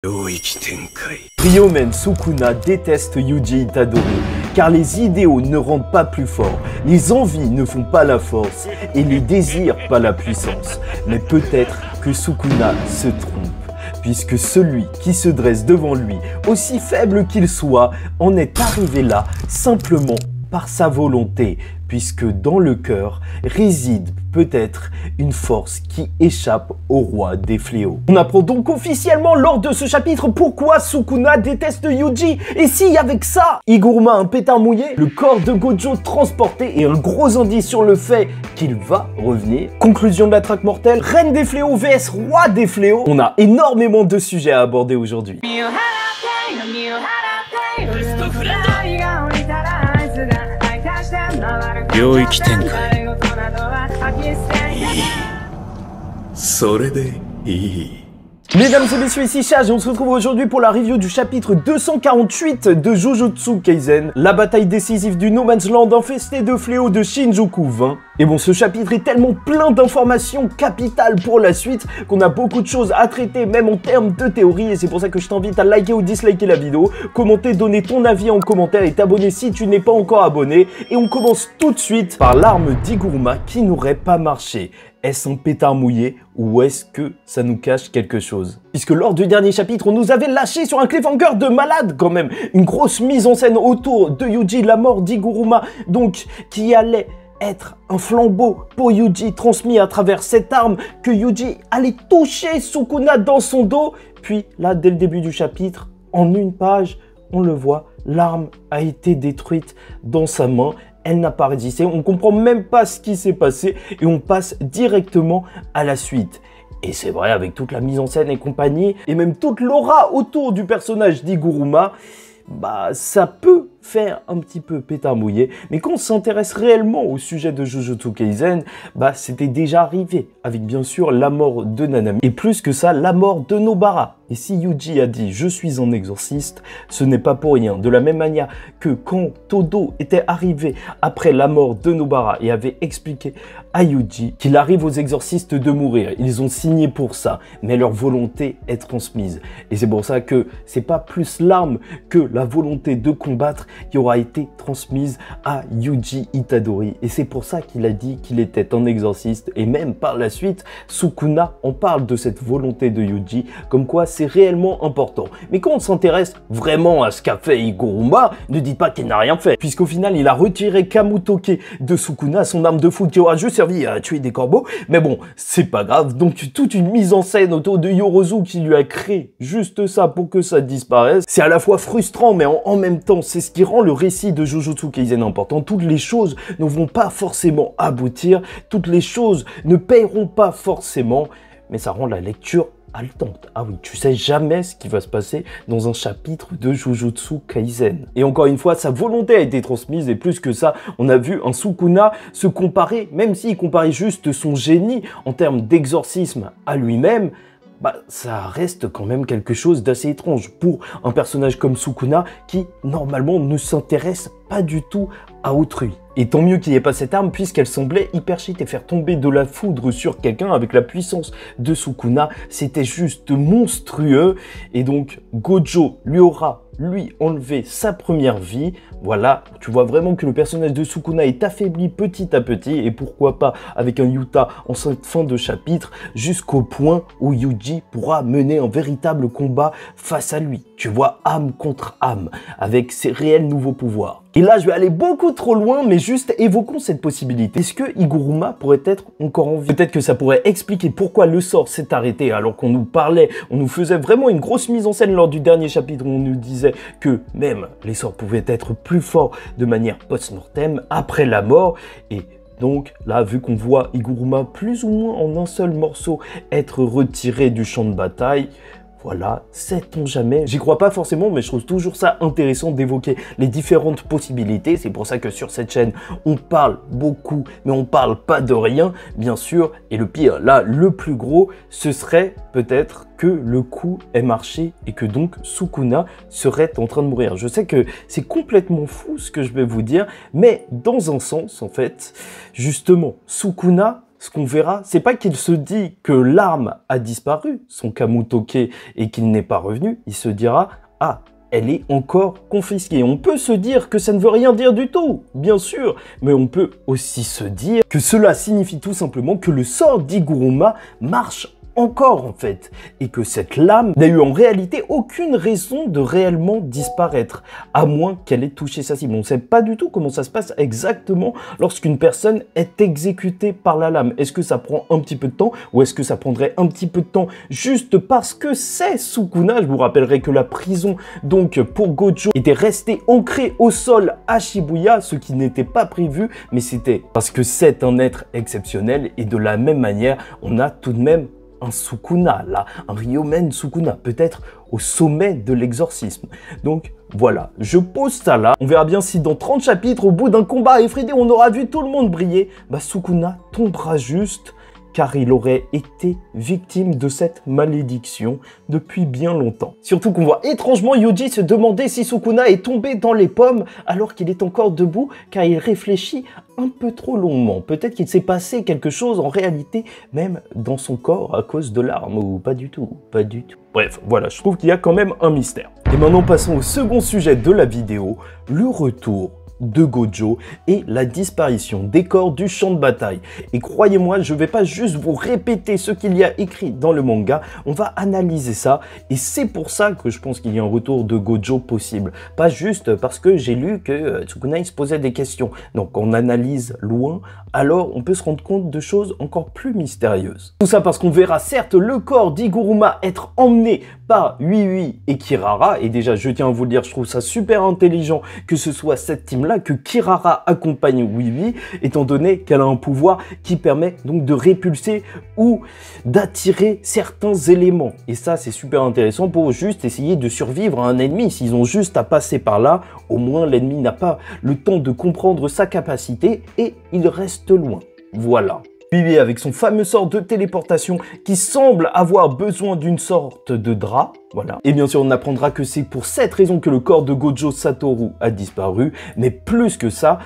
Ryomen Sukuna déteste Yuji Itadori, car les idéaux ne rendent pas plus fort, les envies ne font pas la force, et les désirs pas la puissance. Mais peut-être que Sukuna se trompe, puisque celui qui se dresse devant lui, aussi faible qu'il soit, en est arrivé là simplement par sa volonté, puisque dans le cœur réside peut-être une force qui échappe au roi des fléaux. On apprend donc officiellement lors de ce chapitre pourquoi Sukuna déteste Yuji, et si avec ça, Higuruma un pétard mouillé, le corps de Gojo transporté et un gros indice sur le fait qu'il va revenir. Conclusion de la traque mortelle, reine des fléaux vs roi des fléaux. On a énormément de sujets à aborder aujourd'hui. Mesdames et messieurs, ici Chage et on se retrouve aujourd'hui pour la review du chapitre 248 de Jujutsu Kaisen, la bataille décisive du No Man's Land infesté de fléaux de Shinjuku 20. Et bon, ce chapitre est tellement plein d'informations capitales pour la suite qu'on a beaucoup de choses à traiter, même en termes de théorie, et c'est pour ça que je t'invite à liker ou disliker la vidéo, commenter, donner ton avis en commentaire et t'abonner si tu n'es pas encore abonné. Et on commence tout de suite par l'arme d'Higuruma qui n'aurait pas marché. Est-ce un pétard mouillé ou est-ce que ça nous cache quelque chose? Puisque lors du dernier chapitre, on nous avait lâché sur un cliffhanger de malade quand même. Une grosse mise en scène autour de Yuji, la mort d'Higuruma, donc qui allait être un flambeau pour Yuji transmis à travers cette arme, que Yuji allait toucher Sukuna dans son dos. Puis là, dès le début du chapitre, en une page, on le voit, l'arme a été détruite dans sa main. Elle n'a pas résisté, on comprend même pas ce qui s'est passé et on passe directement à la suite. Et c'est vrai, avec toute la mise en scène et compagnie, et même toute l'aura autour du personnage d'Higuruma, bah ça peut faire un petit peu pétard mouillé, mais quand on s'intéresse réellement au sujet de Jujutsu Kaisen, bah c'était déjà arrivé, avec bien sûr la mort de Nanami, et plus que ça, la mort de Nobara. Et si Yuji a dit « je suis un exorciste », ce n'est pas pour rien. De la même manière que quand Todo était arrivé après la mort de Nobara et avait expliqué à Yuji qu'il arrive aux exorcistes de mourir, ils ont signé pour ça, mais leur volonté est transmise. Et c'est pour ça que c'est pas plus l'arme que la volonté de combattre qui aura été transmise à Yuji Itadori. Et c'est pour ça qu'il a dit qu'il était un exorciste. Et même par la suite, Sukuna en parle de cette volonté de Yuji, comme quoi c'est réellement important. Mais quand on s'intéresse vraiment à ce qu'a fait Higuruma, ne dites pas qu'il n'a rien fait. Puisqu'au final, il a retiré Kamutoke de Sukuna, son arme de fou qui aura juste servi à tuer des corbeaux. Mais bon, c'est pas grave. Donc toute une mise en scène autour de Yorozu qui lui a créé juste ça pour que ça disparaisse. C'est à la fois frustrant, mais en même temps, c'est ce qui rend le récit de Jujutsu Kaisen important. Toutes les choses ne vont pas forcément aboutir, toutes les choses ne paieront pas forcément, mais ça rend la lecture haletante. Ah oui, tu sais jamais ce qui va se passer dans un chapitre de Jujutsu Kaisen. Et encore une fois, sa volonté a été transmise, et plus que ça, on a vu un Sukuna se comparer, même s'il comparait juste son génie en termes d'exorcisme à lui-même, bah, ça reste quand même quelque chose d'assez étrange pour un personnage comme Sukuna qui, normalement, ne s'intéresse pas du tout à autrui. Et tant mieux qu'il n'y ait pas cette arme puisqu'elle semblait hyper cheat, et faire tomber de la foudre sur quelqu'un avec la puissance de Sukuna, c'était juste monstrueux. Et donc, Gojo lui aura enlevé sa première vie. Voilà, tu vois vraiment que le personnage de Sukuna est affaibli petit à petit, et pourquoi pas avec un Yuta en cette fin de chapitre, jusqu'au point où Yuji pourra mener un véritable combat face à lui. Tu vois, âme contre âme, avec ses réels nouveaux pouvoirs. Et là, je vais aller beaucoup trop loin, mais juste évoquons cette possibilité. Est-ce que Higuruma pourrait être encore en vie? Peut-être que ça pourrait expliquer pourquoi le sort s'est arrêté alors qu'on nous parlait, on nous faisait vraiment une grosse mise en scène lors du dernier chapitre où on nous disait que même les sorts pouvaient être plus forts de manière post-mortem après la mort. Et donc là, vu qu'on voit Higuruma plus ou moins en un seul morceau être retiré du champ de bataille, voilà, sait-on jamais. J'y crois pas forcément, mais je trouve toujours ça intéressant d'évoquer les différentes possibilités. C'est pour ça que sur cette chaîne, on parle beaucoup, mais on parle pas de rien, bien sûr. Et le pire, là, le plus gros, ce serait peut-être que le coup ait marché et que donc Sukuna serait en train de mourir. Je sais que c'est complètement fou ce que je vais vous dire, mais dans un sens, en fait, justement, Sukuna ce qu'on verra, c'est pas qu'il se dit que l'arme a disparu, son Kamutoke, et qu'il n'est pas revenu. Il se dira, ah, elle est encore confisquée. On peut se dire que ça ne veut rien dire du tout, bien sûr, mais on peut aussi se dire que cela signifie tout simplement que le sort d'Iguruma marche encore en fait, et que cette lame n'a eu en réalité aucune raison de réellement disparaître, à moins qu'elle ait touché sa cible. On ne sait pas du tout comment ça se passe exactement lorsqu'une personne est exécutée par la lame. Est-ce que ça prend un petit peu de temps, ou est-ce que ça prendrait un petit peu de temps juste parce que c'est Sukuna? Je vous rappellerai que la prison, donc pour Gojo, était restée ancrée au sol à Shibuya, ce qui n'était pas prévu, mais c'était parce que c'est un être exceptionnel, et de la même manière, on a tout de même un Sukuna, là, un Ryomen Sukuna, peut-être au sommet de l'exorcisme. Donc voilà, je pose ça là. On verra bien si dans 30 chapitres, au bout d'un combat effréné, on aura vu tout le monde briller, bah Sukuna tombera juste, car il aurait été victime de cette malédiction depuis bien longtemps. Surtout qu'on voit étrangement Yuji se demander si Sukuna est tombé dans les pommes alors qu'il est encore debout, car il réfléchit un peu trop longuement. Peut-être qu'il s'est passé quelque chose en réalité, même dans son corps à cause de l'arme, ou pas du tout, pas du tout. Bref, voilà, je trouve qu'il y a quand même un mystère. Et maintenant passons au second sujet de la vidéo, le retour de Gojo et la disparition des corps du champ de bataille. Et croyez-moi, je vais pas juste vous répéter ce qu'il y a écrit dans le manga, on va analyser ça, et c'est pour ça que je pense qu'il y a un retour de Gojo possible. Pas juste parce que j'ai lu que Tsukunai se posait des questions. Donc on analyse loin, alors on peut se rendre compte de choses encore plus mystérieuses. Tout ça parce qu'on verra certes le corps d'Iguruma être emmené par Ui et Kirara, et déjà je tiens à vous le dire, je trouve ça super intelligent que ce soit cette team-là, que Kirara accompagne Ui, étant donné qu'elle a un pouvoir qui permet donc de répulser ou d'attirer certains éléments. Et ça c'est super intéressant pour juste essayer de survivre à un ennemi. S'ils ont juste à passer par là, au moins l'ennemi n'a pas le temps de comprendre sa capacité et il reste loin. Voilà. Ui avec son fameux sort de téléportation qui semble avoir besoin d'une sorte de drap, voilà. Et bien sûr on apprendra que c'est pour cette raison que le corps de Gojo Satoru a disparu, mais plus que ça,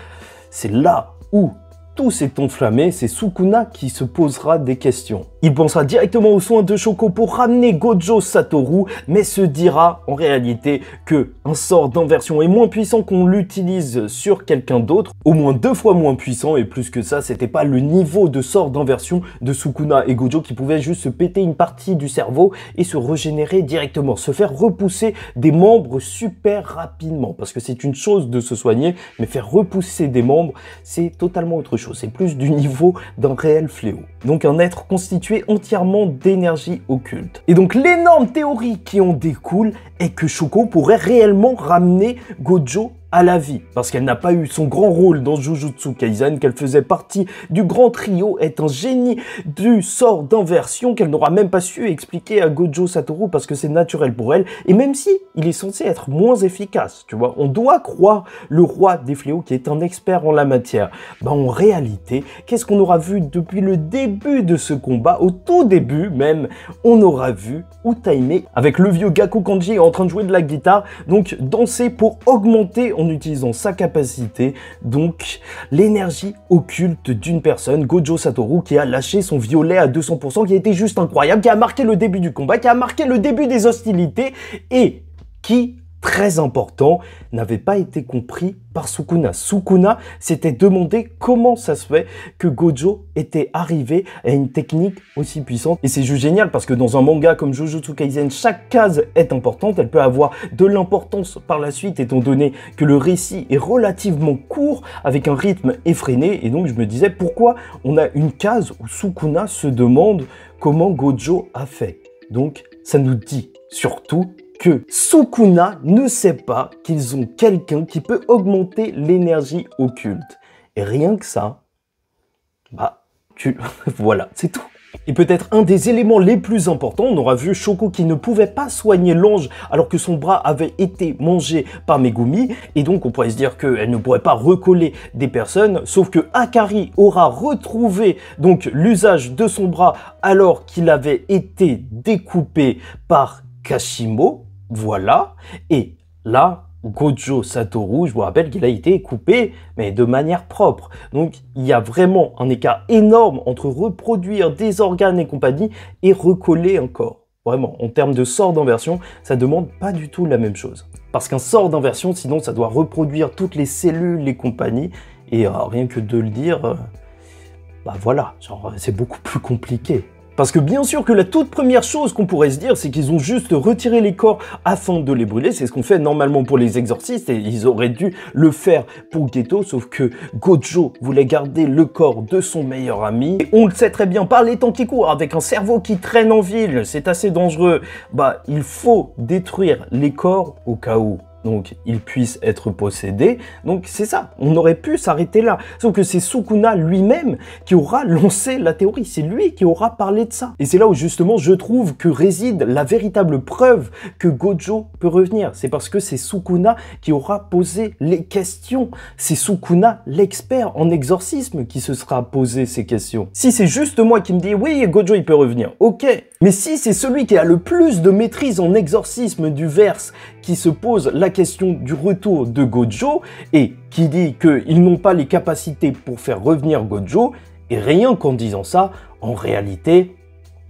c'est là où tout s'est enflammé, c'est Sukuna qui se posera des questions. Il pensera directement aux soins de Shoko pour ramener Gojo Satoru, mais se dira en réalité que un sort d'inversion est moins puissant qu'on l'utilise sur quelqu'un d'autre, au moins 2 fois moins puissant, et plus que ça, c'était pas le niveau de sort d'inversion de Sukuna et Gojo qui pouvaient juste se péter une partie du cerveau et se régénérer directement, se faire repousser des membres super rapidement, parce que c'est une chose de se soigner, mais faire repousser des membres, c'est totalement autre chose. C'est plus du niveau d'un réel fléau. Donc un être constitué entièrement d'énergie occulte. Et donc l'énorme théorie qui en découle est que Shoko pourrait réellement ramener Gojo à la vie, parce qu'elle n'a pas eu son grand rôle dans Jujutsu Kaisen, qu'elle faisait partie du grand trio, est un génie du sort d'inversion qu'elle n'aura même pas su expliquer à Gojo Satoru parce que c'est naturel pour elle, et même si il est censé être moins efficace, tu vois, on doit croire le roi des fléaux qui est un expert en la matière. Bah en réalité, qu'est-ce qu'on aura vu depuis le début de ce combat, au tout début même, on aura vu Utaime avec le vieux Gaku Kanji en train de jouer de la guitare, donc danser pour augmenter en utilisant sa capacité, donc l'énergie occulte d'une personne, Gojo Satoru, qui a lâché son violet à 200%, qui a été juste incroyable, qui a marqué le début du combat, qui a marqué le début des hostilités, et qui, très important, n'avait pas été compris par Sukuna. Sukuna s'était demandé comment ça se fait que Gojo était arrivé à une technique aussi puissante. Et c'est juste génial parce que dans un manga comme Jujutsu Kaisen, chaque case est importante. Elle peut avoir de l'importance par la suite étant donné que le récit est relativement court avec un rythme effréné. Et donc je me disais pourquoi on a une case où Sukuna se demande comment Gojo a fait. Donc ça nous dit surtout que Sukuna ne sait pas qu'ils ont quelqu'un qui peut augmenter l'énergie occulte. Et rien que ça, bah, voilà, c'est tout. Et peut-être un des éléments les plus importants, on aura vu Shoko qui ne pouvait pas soigner l'ange alors que son bras avait été mangé par Megumi, et donc on pourrait se dire qu'elle ne pourrait pas recoller des personnes, sauf que Akari aura retrouvé donc l'usage de son bras alors qu'il avait été découpé par Kashimo, voilà, et là, Gojo Satoru, je vous rappelle qu'il a été coupé, mais de manière propre. Donc, il y a vraiment un écart énorme entre reproduire des organes et compagnie et recoller un corps. Vraiment, en termes de sort d'inversion, ça demande pas du tout la même chose. Parce qu'un sort d'inversion, sinon, ça doit reproduire toutes les cellules et compagnie, et rien que de le dire, bah voilà, genre, c'est beaucoup plus compliqué. Parce que bien sûr que la toute première chose qu'on pourrait se dire, c'est qu'ils ont juste retiré les corps afin de les brûler. C'est ce qu'on fait normalement pour les exorcistes et ils auraient dû le faire pour Geto, sauf que Gojo voulait garder le corps de son meilleur ami. Et on le sait très bien, par les temps qui courent, avec un cerveau qui traîne en ville, c'est assez dangereux. Bah, il faut détruire les corps au cas où. Donc, il puisse être possédé. Donc, c'est ça. On aurait pu s'arrêter là. Sauf que c'est Sukuna lui-même qui aura lancé la théorie. C'est lui qui aura parlé de ça. Et c'est là où, justement, je trouve que réside la véritable preuve que Gojo peut revenir. C'est parce que c'est Sukuna qui aura posé les questions. C'est Sukuna, l'expert en exorcisme, qui se sera posé ces questions. Si c'est juste moi qui me dis, oui, Gojo, il peut revenir. Ok. Mais si c'est celui qui a le plus de maîtrise en exorcisme du verse qui se pose la question du retour de Gojo et qui dit qu'ils n'ont pas les capacités pour faire revenir Gojo, et rien qu'en disant ça, en réalité,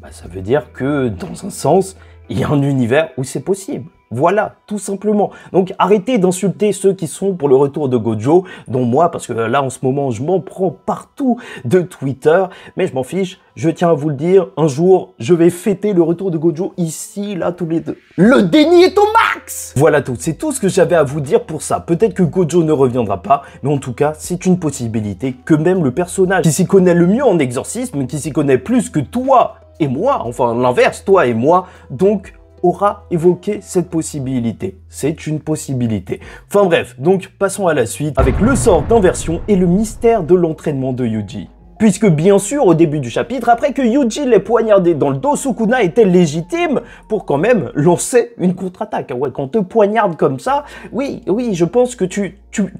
bah, ça veut dire que dans un sens, il y a un univers où c'est possible. Voilà, tout simplement. Donc arrêtez d'insulter ceux qui sont pour le retour de Gojo, dont moi, parce que là en ce moment je m'en prends partout de Twitter, mais je m'en fiche, je tiens à vous le dire, un jour je vais fêter le retour de Gojo ici, là, tous les deux. Le déni est au max! Voilà tout, c'est tout ce que j'avais à vous dire pour ça. Peut-être que Gojo ne reviendra pas, mais en tout cas, c'est une possibilité que même le personnage qui s'y connaît le mieux en exorcisme, qui s'y connaît plus que toi et moi, enfin l'inverse, toi et moi, donc aura évoqué cette possibilité. C'est une possibilité. Enfin bref, donc passons à la suite avec le sort d'inversion et le mystère de l'entraînement de Yuji. Puisque bien sûr, au début du chapitre, après que Yuji l'ait poignardé dans le dos, Sukuna était légitime pour quand même lancer une contre-attaque. Ouais, quand on te poignarde comme ça, oui, je pense que tu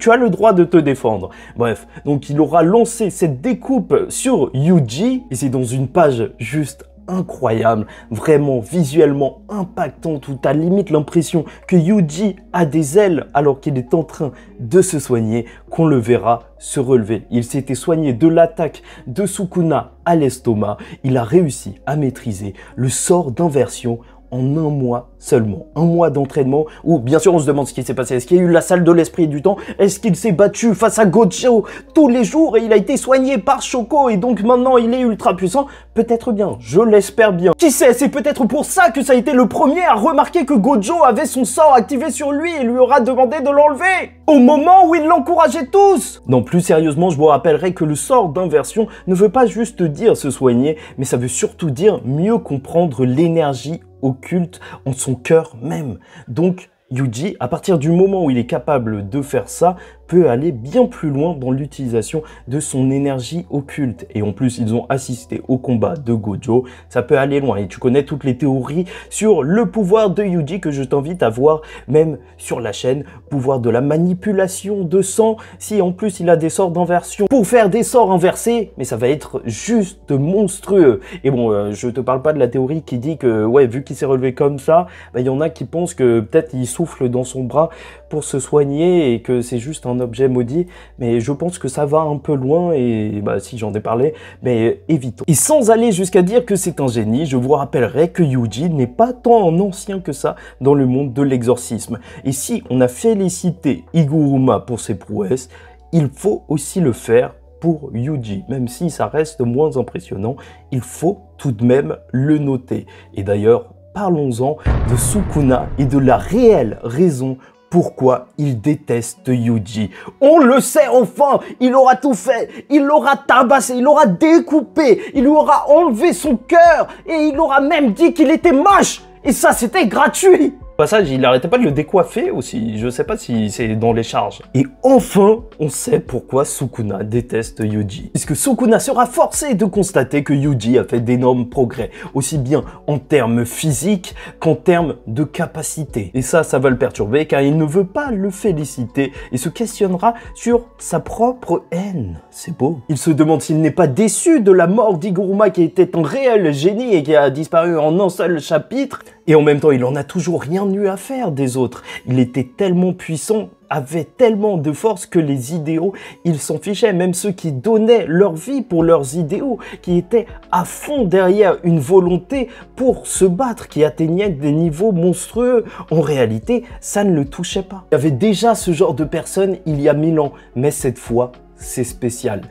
as le droit de te défendre. Bref, donc il aura lancé cette découpe sur Yuji, et c'est dans une page juste incroyable, vraiment visuellement impactante, où t'as limite l'impression que Yuji a des ailes alors qu'il est en train de se soigner, qu'on le verra se relever. Il s'était soigné de l'attaque de Sukuna à l'estomac. Il a réussi à maîtriser le sort d'inversion en un mois seulement. Un mois d'entraînement où, bien sûr, on se demande ce qui s'est passé. Est-ce qu'il y a eu la salle de l'esprit et du temps? Est-ce qu'il s'est battu face à Gojo tous les jours et il a été soigné par Shoko et donc maintenant il est ultra puissant? Peut-être bien, je l'espère bien. Qui sait, c'est peut-être pour ça que ça a été le premier à remarquer que Gojo avait son sort activé sur lui et lui aura demandé de l'enlever au moment où il l'encourageait tous. Non, plus sérieusement, je vous rappellerai que le sort d'inversion ne veut pas juste dire se soigner, mais ça veut surtout dire mieux comprendre l'énergie occulte en son cœur même. Donc, Yuji, à partir du moment où il est capable de faire ça, peut aller bien plus loin dans l'utilisation de son énergie occulte. Et en plus, ils ont assisté au combat de Gojo, ça peut aller loin. Et tu connais toutes les théories sur le pouvoir de Yuji que je t'invite à voir même sur la chaîne. Pouvoir de la manipulation de sang, si en plus il a des sorts d'inversion pour faire des sorts inversés, mais ça va être juste monstrueux. Et bon, je te parle pas de la théorie qui dit que, ouais, vu qu'il s'est relevé comme ça, bah, y en a qui pensent que peut-être il souffle dans son bras pour se soigner et que c'est juste un objet maudit, mais je pense que ça va un peu loin et bah si j'en ai parlé, mais évitons. Et sans aller jusqu'à dire que c'est un génie, je vous rappellerai que Yuji n'est pas tant un ancien que ça dans le monde de l'exorcisme. Et si on a félicité Higuruma pour ses prouesses, il faut aussi le faire pour Yuji, même si ça reste moins impressionnant, il faut tout de même le noter. Et d'ailleurs, parlons-en de Sukuna et de la réelle raison pourquoi il déteste Yuji. On le sait enfin, il aura tout fait, il l'aura tabassé, il l'aura découpé, il lui aura enlevé son cœur et il aura même dit qu'il était moche. Et ça, c'était gratuit. Au passage, il n'arrêtait pas de le décoiffer aussi, je sais pas si c'est dans les charges. Et enfin, on sait pourquoi Sukuna déteste Yuji. Puisque Sukuna sera forcé de constater que Yuji a fait d'énormes progrès, aussi bien en termes physiques qu'en termes de capacité. Et ça va le perturber car il ne veut pas le féliciter et se questionnera sur sa propre haine. C'est beau. Il se demande s'il n'est pas déçu de la mort d'Higuruma qui était un réel génie et qui a disparu en un seul chapitre. Et en même temps, il en a toujours rien eu à faire des autres. Il était tellement puissant, avait tellement de force que les idéaux, ils s'en fichaient. Même ceux qui donnaient leur vie pour leurs idéaux, qui étaient à fond derrière une volonté pour se battre, qui atteignaient des niveaux monstrueux. En réalité, ça ne le touchait pas. Il y avait déjà ce genre de personnes il y a 1000 ans, mais cette fois, c'est spécial.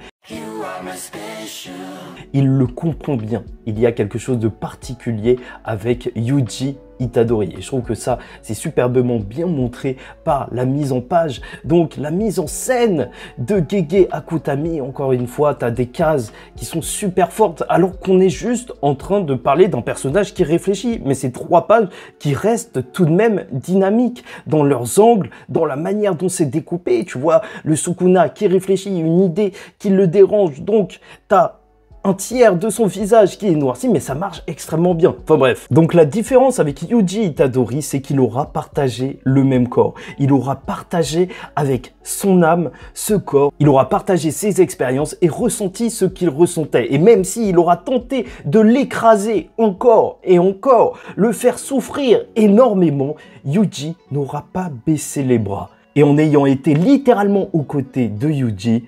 Il le comprend bien. Il y a quelque chose de particulier avec Yuji Itadori. Et je trouve que ça, c'est superbement bien montré par la mise en page. Donc, la mise en scène de Gege Akutami. Encore une fois, tu as des cases qui sont super fortes, alors qu'on est juste en train de parler d'un personnage qui réfléchit. Mais c'est 3 pages qui restent tout de même dynamiques dans leurs angles, dans la manière dont c'est découpé. Tu vois, le Sukuna qui réfléchit, une idée qui le dérange. Donc, tu as un tiers de son visage qui est noirci, mais ça marche extrêmement bien. Enfin bref. Donc la différence avec Yuji Itadori, c'est qu'il aura partagé le même corps. Il aura partagé avec son âme ce corps. Il aura partagé ses expériences et ressenti ce qu'il ressentait. Et même s'il aura tenté de l'écraser encore et encore, le faire souffrir énormément, Yuji n'aura pas baissé les bras. Et en ayant été littéralement aux côtés de Yuji,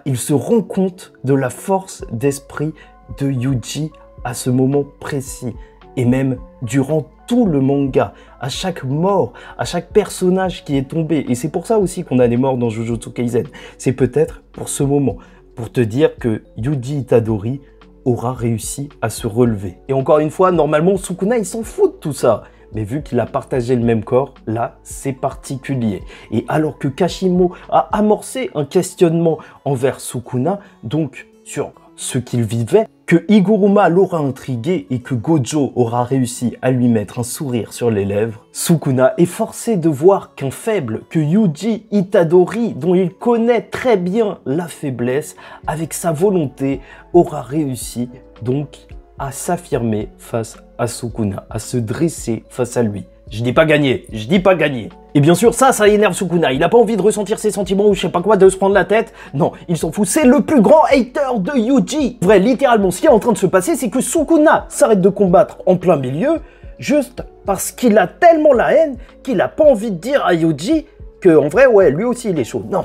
il se rend compte de la force d'esprit de Yuji à ce moment précis. Et même durant tout le manga, à chaque mort, à chaque personnage qui est tombé. Et c'est pour ça aussi qu'on a des morts dans Jujutsu Kaisen. C'est peut-être pour ce moment, pour te dire que Yuji Itadori aura réussi à se relever. Et encore une fois, normalement, Sukuna, il s'en fout de tout ça. Mais vu qu'il a partagé le même corps, là, c'est particulier. Et alors que Kashimo a amorcé un questionnement envers Sukuna, donc sur ce qu'il vivait, que Higuruma l'aura intrigué et que Gojo aura réussi à lui mettre un sourire sur les lèvres, Sukuna est forcé de voir qu'un faible, que Yuji Itadori, dont il connaît très bien la faiblesse, avec sa volonté, aura réussi donc à s'affirmer face à Sukuna, à se dresser face à lui. Je dis pas gagner, je dis pas gagner. Et bien sûr, ça énerve Sukuna. Il a pas envie de ressentir ses sentiments ou je sais pas quoi, de se prendre la tête. Non, il s'en fout. C'est le plus grand hater de Yuji. Vrai, littéralement, ce qui est en train de se passer, c'est que Sukuna s'arrête de combattre en plein milieu, juste parce qu'il a tellement la haine qu'il a pas envie de dire à Yuji que, en vrai, ouais, lui aussi, il est chaud. Non.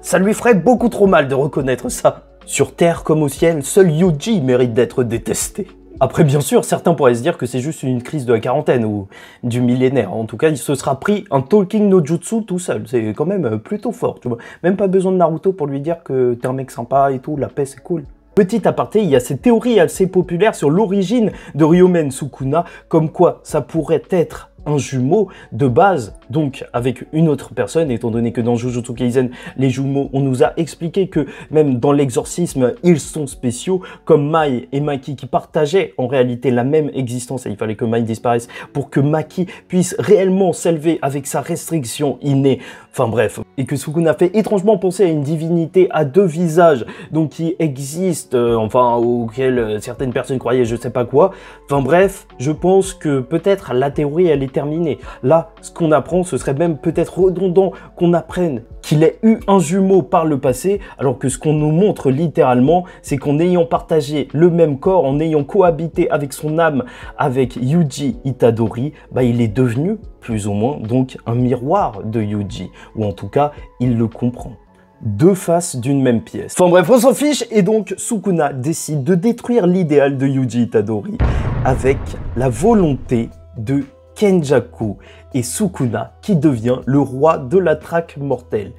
Ça lui ferait beaucoup trop mal de reconnaître ça. Sur Terre comme au ciel, seul Yuji mérite d'être détesté. Après, bien sûr, certains pourraient se dire que c'est juste une crise de la quarantaine ou du millénaire. En tout cas, il se sera pris un talking no jutsu tout seul. C'est quand même plutôt fort, tu vois. Même pas besoin de Naruto pour lui dire que t'es un mec sympa et tout, la paix c'est cool. Petit aparté, il y a cette théorie assez populaire sur l'origine de Ryomen Sukuna, comme quoi ça pourrait être un jumeau de base, donc avec une autre personne, étant donné que dans Jujutsu Kaisen, les jumeaux, on nous a expliqué que même dans l'exorcisme, ils sont spéciaux, comme Mai et Maki qui partageaient en réalité la même existence, et il fallait que Mai disparaisse pour que Maki puisse réellement s'élever avec sa restriction innée, enfin bref, et que Sukuna fait étrangement penser à une divinité à 2 visages, donc qui existe, auquel certaines personnes croyaient je sais pas quoi, enfin bref, je pense que peut-être la théorie elle est terminée. Là, ce qu'on apprend, ce serait même peut-être redondant qu'on apprenne qu'il ait eu un jumeau par le passé, alors que ce qu'on nous montre littéralement, c'est qu'en ayant partagé le même corps, en ayant cohabité avec son âme, avec Yuji Itadori, il est devenu, plus ou moins, donc un miroir de Yuji, ou en tout cas, il le comprend. 2 faces d'une même pièce. Enfin bref, on s'en fiche, et donc Sukuna décide de détruire l'idéal de Yuji Itadori avec la volonté de Kenjaku et Sukuna qui devient le roi de la traque mortelle.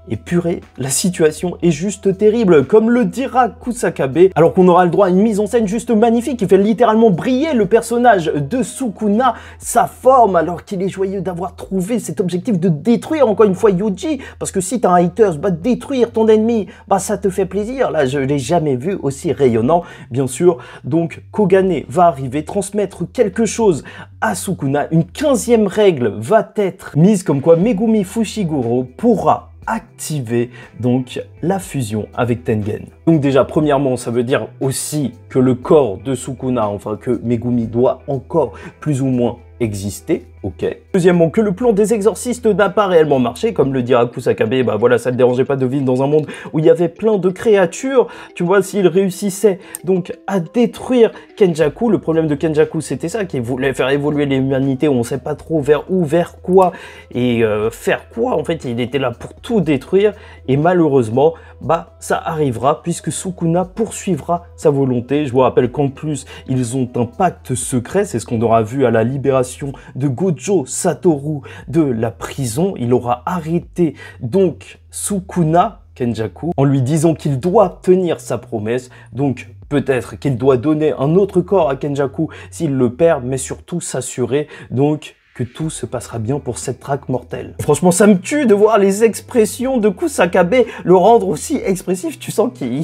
Et purée, la situation est juste terrible, comme le dira Kusakabe, alors qu'on aura le droit à une mise en scène juste magnifique qui fait littéralement briller le personnage de Sukuna, sa forme, alors qu'il est joyeux d'avoir trouvé cet objectif de détruire encore une fois Yuji, parce que si t'as un haters, détruire ton ennemi, ça te fait plaisir. Là, je l'ai jamais vu aussi rayonnant, bien sûr. Donc, Kogane va arriver, transmettre quelque chose à Sukuna. Une 15e règle va être mise comme quoi Megumi Fushiguro pourra activer donc la fusion avec Tengen. Donc déjà, premièrement, ça veut dire aussi que le corps de Sukuna, enfin que Megumi doit encore plus ou moins exister. Ok. Deuxièmement, que le plan des exorcistes n'a pas réellement marché, comme le dira Kusakabe, bah voilà, ça ne dérangeait pas de vivre dans un monde où il y avait plein de créatures, tu vois, s'il réussissait donc à détruire Kenjaku, le problème de Kenjaku c'était ça, qu'il voulait faire évoluer l'humanité, on ne sait pas trop vers où, vers quoi, et faire quoi, en fait, il était là pour tout détruire, et malheureusement, bah ça arrivera, puisque Sukuna poursuivra sa volonté. Je vous rappelle qu'en plus, ils ont un pacte secret, c'est ce qu'on aura vu à la libération de Gojo Satoru de la prison. Il aura arrêté donc Sukuna, Kenjaku, en lui disant qu'il doit tenir sa promesse, donc peut-être qu'il doit donner un autre corps à Kenjaku s'il le perd, mais surtout s'assurer donc que tout se passera bien pour cette traque mortelle. Franchement, ça me tue de voir les expressions de Kusakabe le rendre aussi expressif. Tu sens qu'il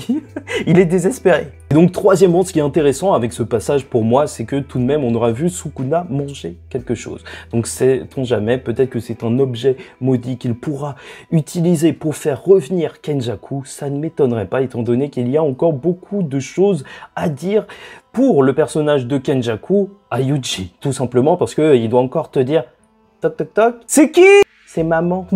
il est désespéré. Et donc, troisièmement, ce qui est intéressant avec ce passage pour moi, c'est que tout de même, on aura vu Sukuna manger quelque chose. Donc, sait-on jamais, peut-être que c'est un objet maudit qu'il pourra utiliser pour faire revenir Kenjaku. Ça ne m'étonnerait pas, étant donné qu'il y a encore beaucoup de choses à dire pour le personnage de Kenjaku à Yuji. Tout simplement parce qu'il doit encore te dire « Toc toc toc, c'est qui ?» C'est maman.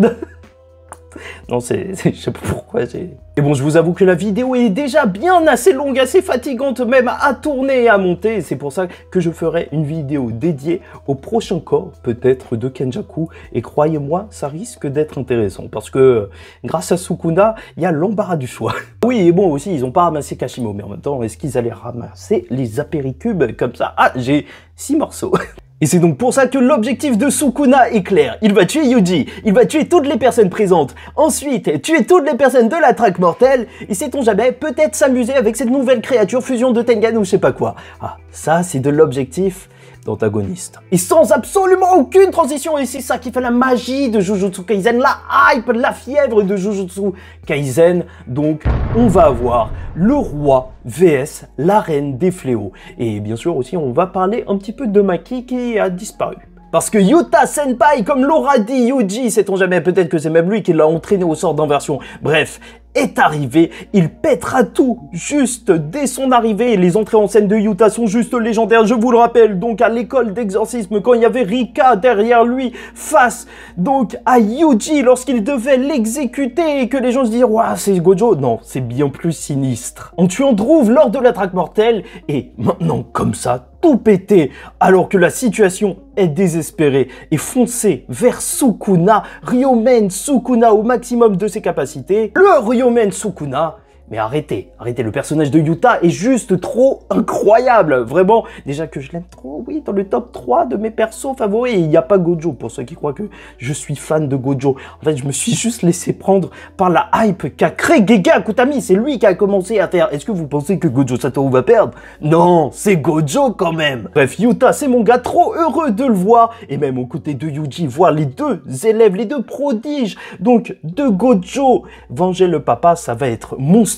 Non, je sais pas pourquoi j'ai... Et bon, je vous avoue que la vidéo est déjà bien assez longue, assez fatigante même à tourner et à monter. C'est pour ça que je ferai une vidéo dédiée au prochain corps, peut-être de Kenjaku. Et croyez-moi, ça risque d'être intéressant. Parce que grâce à Sukuna, il y a l'embarras du choix. Oui, et bon aussi, ils n'ont pas ramassé Kashimo. Mais en même temps, est-ce qu'ils allaient ramasser les apéricubes comme ça? Ah, j'ai 6 morceaux. Et c'est donc pour ça que l'objectif de Sukuna est clair. Il va tuer Yuji, il va tuer toutes les personnes présentes. Ensuite, tuer toutes les personnes de la traque mortelle. Et sait-on jamais, peut-être s'amuser avec cette nouvelle créature fusion de Tengen ou je sais pas quoi. Ah, ça c'est de l'objectif d'antagoniste. Et sans absolument aucune transition, et c'est ça qui fait la magie de Jujutsu Kaisen, la hype, la fièvre de Jujutsu Kaisen. Donc, on va avoir le roi vs la reine des fléaux. Et bien sûr aussi, on va parler un petit peu de Maki qui a disparu. Parce que Yuta Senpai, comme l'aura dit Yuji, sait-on jamais, peut-être que c'est même lui qui l'a entraîné au sort d'inversion. Bref, est arrivé, il pètera tout juste dès son arrivée. Et les entrées en scène de Yuta sont juste légendaires, je vous le rappelle. Donc à l'école d'exorcisme, quand il y avait Rika derrière lui, face donc à Yuji lorsqu'il devait l'exécuter et que les gens se disent « Waouh, c'est Gojo !» Non, c'est bien plus sinistre. En tuant Druve lors de la traque mortelle, et maintenant comme ça, tout pété, alors que la situation est désespérée et foncé vers Sukuna, Ryomen Sukuna au maximum de ses capacités. Le Ryomen Sukuna, mais arrêtez, le personnage de Yuta est juste trop incroyable, vraiment, déjà que je l'aime trop, oui, dans le top 3 de mes persos favoris, il n'y a pas Gojo, pour ceux qui croient que je suis fan de Gojo. En fait, je me suis juste laissé prendre par la hype qu'a créé Gege Akutami, c'est lui qui a commencé à faire. Est-ce que vous pensez que Gojo Satoru va perdre? Non, c'est Gojo quand même. Bref, Yuta, c'est mon gars, trop heureux de le voir, et même aux côtés de Yuji, voir les deux élèves, les deux prodiges, donc de Gojo, venger le papa, ça va être monstrueux.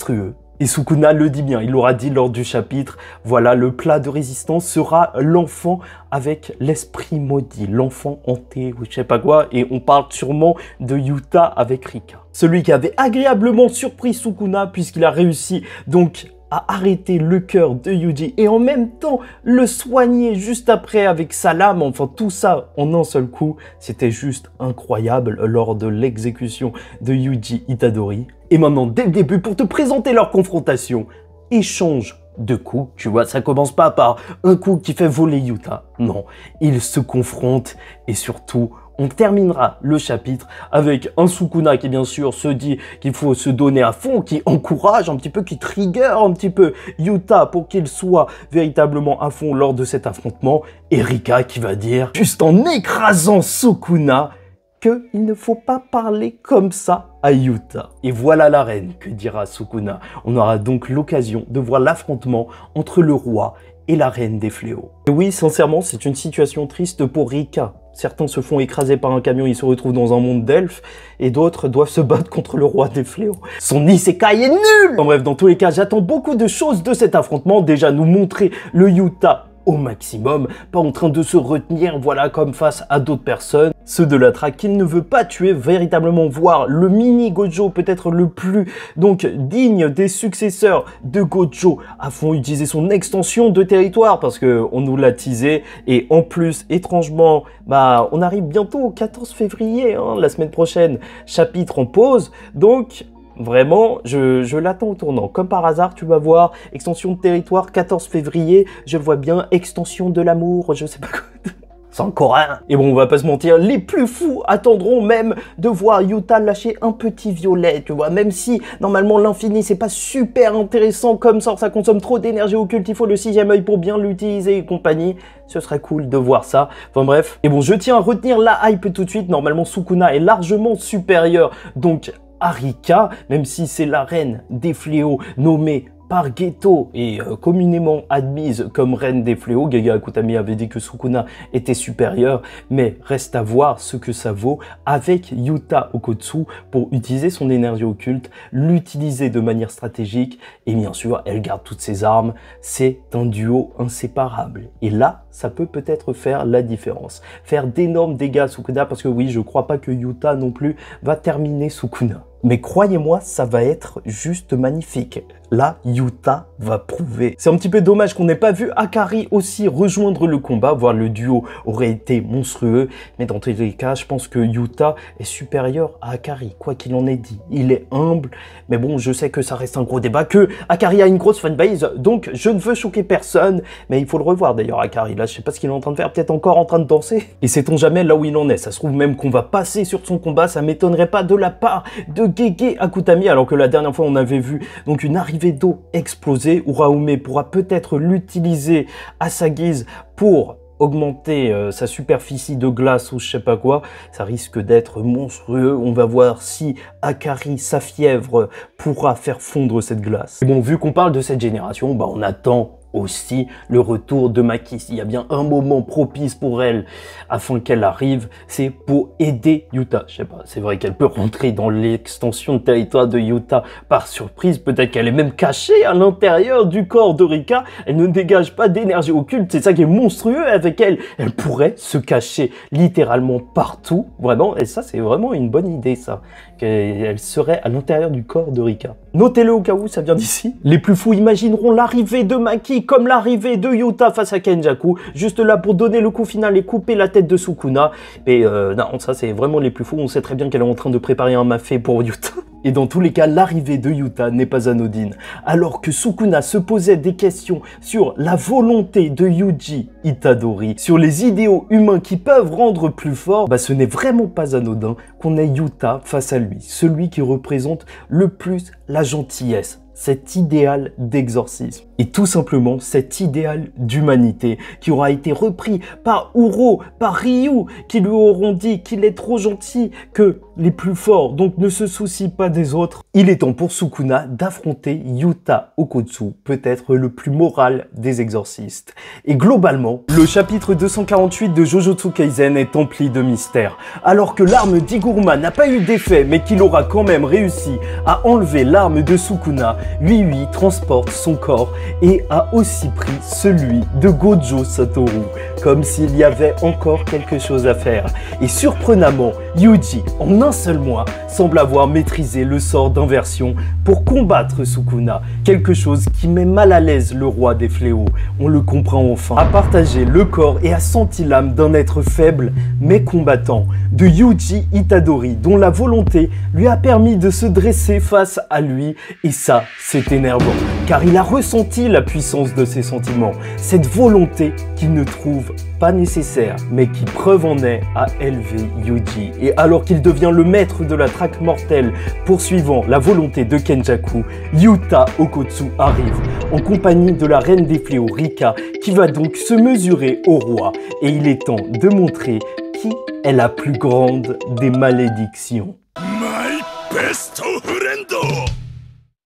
Et Sukuna le dit bien, il l'aura dit lors du chapitre, voilà, le plat de résistance sera l'enfant avec l'esprit maudit, l'enfant hanté ou je sais pas quoi, et on parle sûrement de Yuta avec Rika. Celui qui avait agréablement surpris Sukuna puisqu'il a réussi donc à arrêter le cœur de Yuji et en même temps le soigner juste après avec sa lame, enfin tout ça en un seul coup, c'était juste incroyable lors de l'exécution de Yuji Itadori. Et maintenant, dès le début, pour te présenter leur confrontation, échange de coups, tu vois, ça commence pas par un coup qui fait voler Yuta, non, ils se confrontent et surtout, on terminera le chapitre avec un Sukuna qui bien sûr se dit qu'il faut se donner à fond, qui encourage un petit peu, qui trigger un petit peu Yuta pour qu'il soit véritablement à fond lors de cet affrontement. Et Rika qui va dire, juste en écrasant Sukuna, qu'il ne faut pas parler comme ça à Yuta. Et voilà l'arène, que dira Sukuna. On aura donc l'occasion de voir l'affrontement entre le roi et la reine des fléaux. Et oui, sincèrement, c'est une situation triste pour Rika. Certains se font écraser par un camion, ils se retrouvent dans un monde d'elfes, et d'autres doivent se battre contre le roi des fléaux. Son isekai est nul! En bref, dans tous les cas, j'attends beaucoup de choses de cet affrontement. Déjà, nous montrer le Yuta au maximum, pas en train de se retenir, voilà, comme face à d'autres personnes, ceux de la track qu'il ne veut pas tuer, véritablement voir le mini Gojo, peut-être le plus donc digne des successeurs de Gojo, à fond utiliser son extension de territoire, parce que on nous l'a teasé, et en plus, étrangement, bah, on arrive bientôt au 14 février, hein, la semaine prochaine, chapitre en pause, donc... Vraiment, je l'attends au tournant. Comme par hasard, tu vas voir, extension de territoire, 14 février, je le vois bien, extension de l'amour, je sais pas quoi. C'est encore un. Et bon, on va pas se mentir, les plus fous attendront même de voir Yuta lâcher un petit violet, tu vois. Même si, normalement, l'infini, c'est pas super intéressant comme sort, ça consomme trop d'énergie occulte, il faut le 6e œil pour bien l'utiliser et compagnie. Ce serait cool de voir ça. Enfin bref. Et bon, je tiens à retenir la hype tout de suite. Normalement, Sukuna est largement supérieur, donc... à Rika, même si c'est la reine des fléaux nommée par Geto et communément admise comme reine des fléaux. Gege Akutami avait dit que Sukuna était supérieure, mais reste à voir ce que ça vaut avec Yuta Okkotsu pour utiliser son énergie occulte, l'utiliser de manière stratégique, et bien sûr, elle garde toutes ses armes. C'est un duo inséparable. Et là, ça peut peut-être faire la différence. Faire d'énormes dégâts à Sukuna, parce que oui, je crois pas que Yuta non plus va terminer Sukuna. Mais croyez-moi, ça va être juste magnifique. Là, Yuta va prouver. C'est un petit peu dommage qu'on n'ait pas vu Akari aussi rejoindre le combat, voire le duo aurait été monstrueux. Mais dans tous les cas, je pense que Yuta est supérieur à Akari, quoi qu'il en ait dit. Il est humble, mais bon, je sais que ça reste un gros débat, que Akari a une grosse fanbase, donc je ne veux choquer personne. Mais il faut le revoir d'ailleurs, Akari. Là, je sais pas ce qu'il est en train de faire, peut-être encore en train de danser. Et sait-on jamais là où il en est. Ça se trouve même qu'on va passer sur son combat, ça m'étonnerait pas de la part de Gege Akutami, alors que la dernière fois on avait vu donc une arrivée d'eau explosée. Uraume pourra peut-être l'utiliser à sa guise pour augmenter sa superficie de glace ou je sais pas quoi. Ça risque d'être monstrueux. On va voir si Akari, sa fièvre, pourra faire fondre cette glace. Et bon, vu qu'on parle de cette génération, bah on attend aussi le retour de Maki. S'il y a bien un moment propice pour elle afin qu'elle arrive, c'est pour aider Yuta. Je sais pas, c'est vrai qu'elle peut rentrer dans l'extension de territoire de Yuta par surprise, peut-être qu'elle est même cachée à l'intérieur du corps de Rika, elle ne dégage pas d'énergie occulte, c'est ça qui est monstrueux avec elle, elle pourrait se cacher littéralement partout, vraiment, et ça c'est vraiment une bonne idée ça, qu'elle serait à l'intérieur du corps de Rika. Notez-le au cas où ça vient d'ici. Les plus fous imagineront l'arrivée de Maki comme l'arrivée de Yuta face à Kenjaku, juste là pour donner le coup final et couper la tête de Sukuna. Et non, ça c'est vraiment les plus fous, on sait très bien qu'elle est en train de préparer un mafé pour Yuta. Et dans tous les cas, l'arrivée de Yuta n'est pas anodine. Alors que Sukuna se posait des questions sur la volonté de Yuji Itadori, sur les idéaux humains qui peuvent rendre plus fort, bah ce n'est vraiment pas anodin qu'on ait Yuta face à lui, celui qui représente le plus la gentillesse, cet idéal d'exorcisme. Et tout simplement cet idéal d'humanité qui aura été repris par Uro, par Ryu, qui lui auront dit qu'il est trop gentil, que les plus forts donc ne se soucient pas des autres. Il est temps pour Sukuna d'affronter Yuta Okkotsu, peut-être le plus moral des exorcistes. Et globalement, le chapitre 248 de Jujutsu Kaisen est empli de mystères. Alors que l'arme d'Iguruma n'a pas eu d'effet, mais qu'il aura quand même réussi à enlever l'arme de Sukuna, Yui transporte son corps et a aussi pris celui de Gojo Satoru, comme s'il y avait encore quelque chose à faire. Et surprenamment, Yuji, en un seul mois, semble avoir maîtrisé le sort d'inversion pour combattre Sukuna, quelque chose qui met mal à l'aise le roi des fléaux. On le comprend enfin. A partagé le corps et a senti l'âme d'un être faible mais combattant, de Yuji Itadori, dont la volonté lui a permis de se dresser face à lui, et ça, c'est énervant, car il a ressenti la puissance de ses sentiments, cette volonté qu'il ne trouve pas nécessaire, mais qui preuve en est à élever Yuji. Et alors qu'il devient le maître de la traque mortelle, poursuivant la volonté de Kenjaku, Yuta Okkotsu arrive, en compagnie de la reine des fléaux Rika, qui va donc se mesurer au roi, et il est temps de montrer qui est la plus grande des malédictions. My best friend!